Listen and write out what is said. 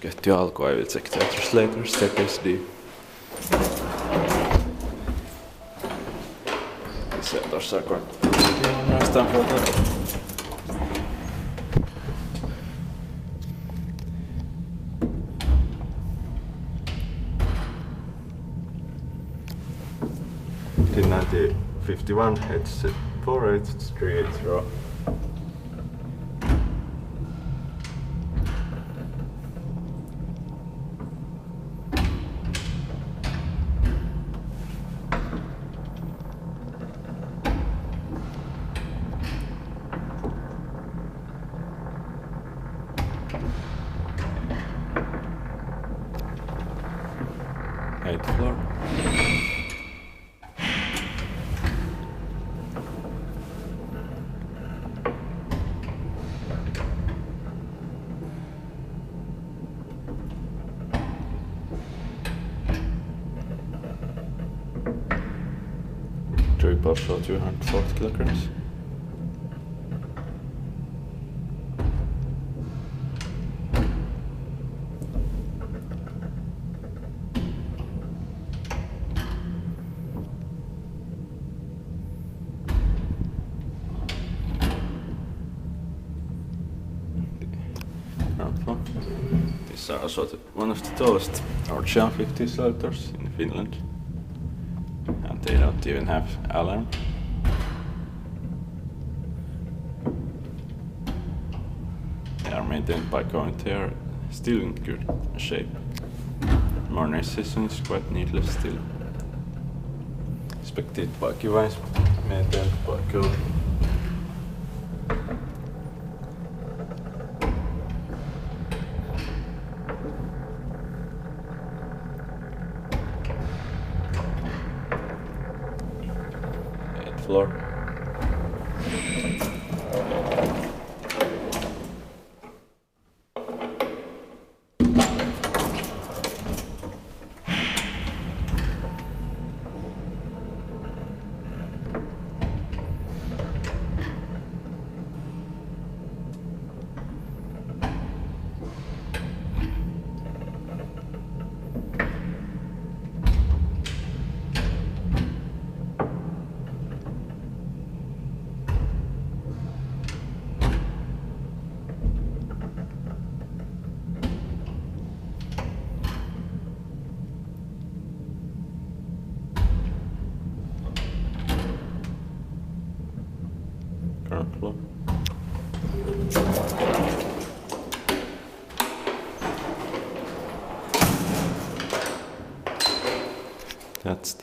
get you alcohol, I will check the address later, step SD. Se tossa kun näistä fotoja. Finland 51, it's 48380. Eighth floor. Triple shot 240 kilograms. These are also one of the tallest Archean 50 shelters in Finland. And they don't even have alarm. They are maintained by Kone. They are still in good shape. Modernization is quite needless still. Inspected by Kone, maintained by Kone. Floor. Ground floor. That's